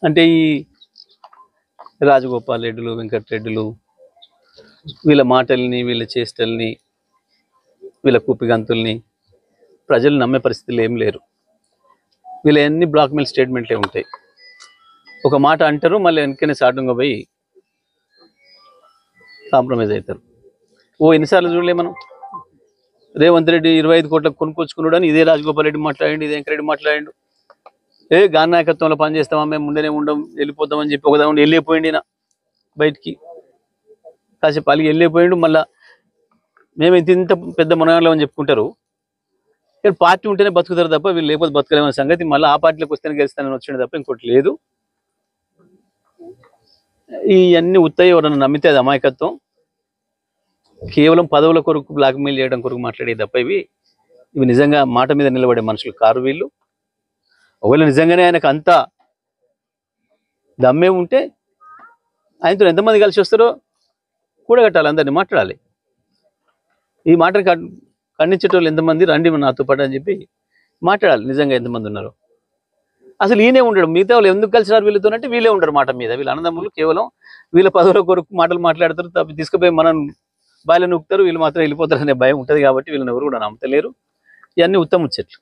అంటే ఈ రాజగోపాల్ రెడ్డిలు, వెంకటరెడ్డిలు వీళ్ళ మాటల్ని, వీళ్ళ చేష్టల్ని, వీళ్ళ కుప్పిగంతుల్ని ప్రజలు నమ్మే పరిస్థితులు ఏం లేరు. వీళ్ళ అన్ని బ్లాక్మెయిల్ స్టేట్మెంట్లే ఉంటాయి. ఒక మాట అంటారు, మళ్ళీ వెనకనే సాటుగా పోయి కాంప్రమైజ్ అవుతారు. ఎన్నిసార్లు చూడలే మనం. రేవంత్ రెడ్డి 25 కోట్లకు కొనుక్కొచ్చుకున్నాడు అని ఇదే రాజగోపాల్ రెడ్డి మాట్లాడండి, ఇదే వెంకరెడ్డి మాట్లాడండు. గాని నాయకత్వంలో పనిచేస్తామా, మేము ముందేనే ఉండం, వెళ్ళిపోతామని చెప్పి ఒకదా ఉండి వెళ్ళిపోయింది నా బయటికి. కాసేపు అలిగి వెళ్ళిపోయిండు. మళ్ళీ మేము ఇంత పెద్ద మనగాళ్ళం అని చెప్పుకుంటారు. కానీ పార్టీ ఉంటేనే బతుకుతారు తప్ప వీళ్ళు లేకపోతే బతకలేమనే సంగతి మళ్ళీ ఆ పార్టీలోకి వస్తేనే గెలుస్తానని వచ్చింది తప్ప ఇంకోటి లేదు. ఇవన్నీ ఉత్తయ్య ఎవరన్నా నమ్మితే అది అమాయకత్వం. కేవలం పదవుల కొరకు బ్లాక్మెయిల్ చేయడం కొరకు మాట్లాడే తప్ప ఇవి నిజంగా మాట మీద నిలబడే మనుషులు కారు వీళ్ళు. ఒకవేళ నిజంగానే ఆయనకు అంత దమ్మే ఉంటే ఆయనతో ఎంతమంది కలిసి వస్తారో కూడగట్టాలి, అందరినీ మాట్లాడాలి. ఈ మాటను ఖండించేటోళ్ళు ఎంతమంది రండి నాతో పాటు అని చెప్పి మాట్లాడాలి. నిజంగా ఎంతమంది ఉన్నారు. అసలు ఈయనే ఉండడు. మిగతా వాళ్ళు ఎందుకు కలిసినారు వీళ్ళతోనంటే వీళ్ళే ఉండరు మాట మీద. వీళ్ళ అన్నదమ్ములు కేవలం వీళ్ళ పదవుల కొరకు మాటలు మాట్లాడతారు తప్ప తీసుకుపోయి మనం బాయిలో నూకుతారు, వీళ్ళు మాత్రం వెళ్ళిపోతారు అనే భయం ఉంటుంది కాబట్టి వీళ్ళని ఎవరు కూడా నమ్మతలేరు. ఇవన్నీ ఉత్తమ ముచ్చట్లు.